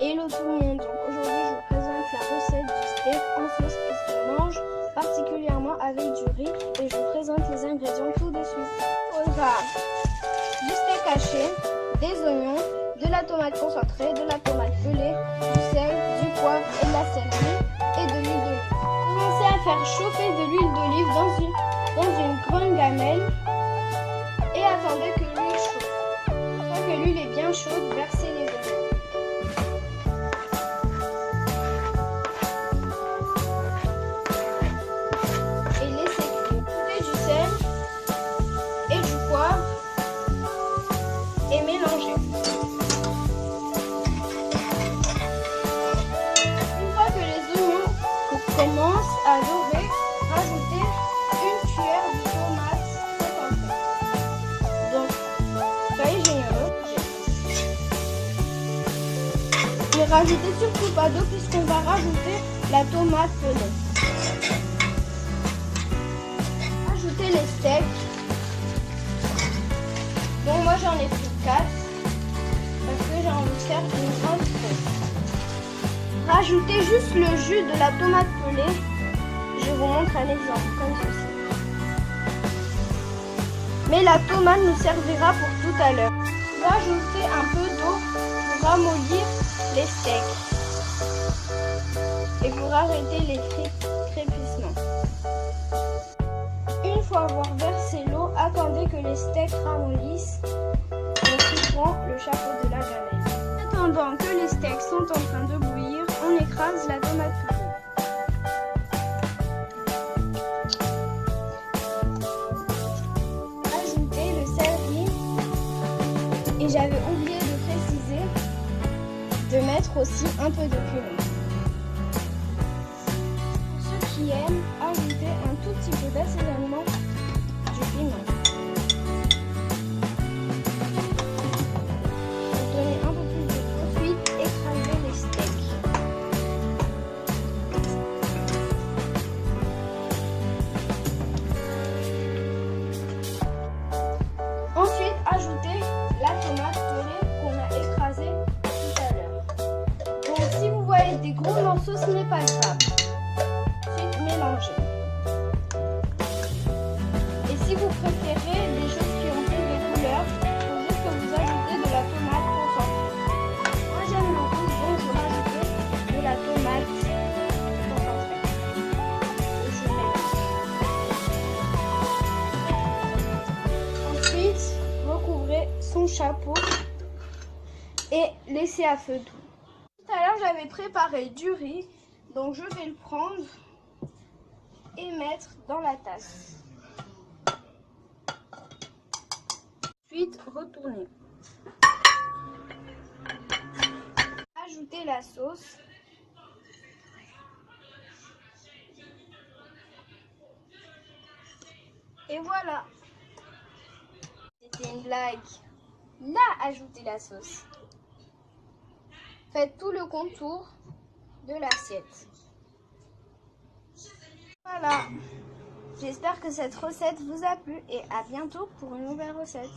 Hello tout le monde, donc aujourd'hui je vous présente la recette du steak en sauce qui se mange particulièrement avec du riz et je vous présente les ingrédients tout de suite. Il faudra du steak haché, des oignons, de la tomate concentrée, de la tomate pelée, du sel, du poivre et de la céleri et de l'huile d'olive. Commencez à faire chauffer de l'huile d'olive dans une grande gamelle et attendez que l'huile chauffe. Une fois que l'huile est bien chaude, versez les oignons. Et mélanger. Une fois que les oignons commencent à dorer, rajoutez une cuillère de tomate concentrée. Donc, feuilles généreux. Ne rajoutez surtout pas d'eau puisqu'on va rajouter la tomate pelée. Ajoutez les steaks. Donc moi j'en ai pris 4 parce que j'ai envie de faire une grande sauce. Rajoutez juste le jus de la tomate pelée. Je vous montre un exemple comme ceci. Mais la tomate nous servira pour tout à l'heure. Rajoutez un peu d'eau pour ramollir les steaks et pour arrêter les crépissements. Une fois avoir versé l'eau, attendez que les steaks ramollissent en couvrant le chapeau de la gamelle. Attendant que les steaks sont en train de bouillir, on écrase la tomate pelée. Ajoutez le céleri et j'avais oublié de préciser de mettre aussi un peu de cumin. Pour ceux qui aiment, ajoutez un tout petit peu d'assaisonnement du piment. Pour donner un peu plus de goût, ensuite écrasez les steaks. Ensuite, ajoutez la tomate pelée qu'on a écrasée tout à l'heure. Donc si vous voyez des gros morceaux, ce n'est pas grave. Ensuite, mélangez. Et si vous préférez des choses qui ont plus de couleur, il faut juste que vous ajoutez de la tomate concentrée. Moi j'aime le rouge, donc je rajoute de la tomate concentrée. Je mélange. Ensuite, recouvrez son chapeau et laissez à feu doux. Tout à l'heure j'avais préparé du riz, donc je vais le prendre et mettre dans la tasse. Ensuite, retournez. Ajoutez la sauce. Et voilà. C'était une blague. Là, ajoutez la sauce. Faites tout le contour de l'assiette. Voilà. J'espère que cette recette vous a plu et à bientôt pour une nouvelle recette.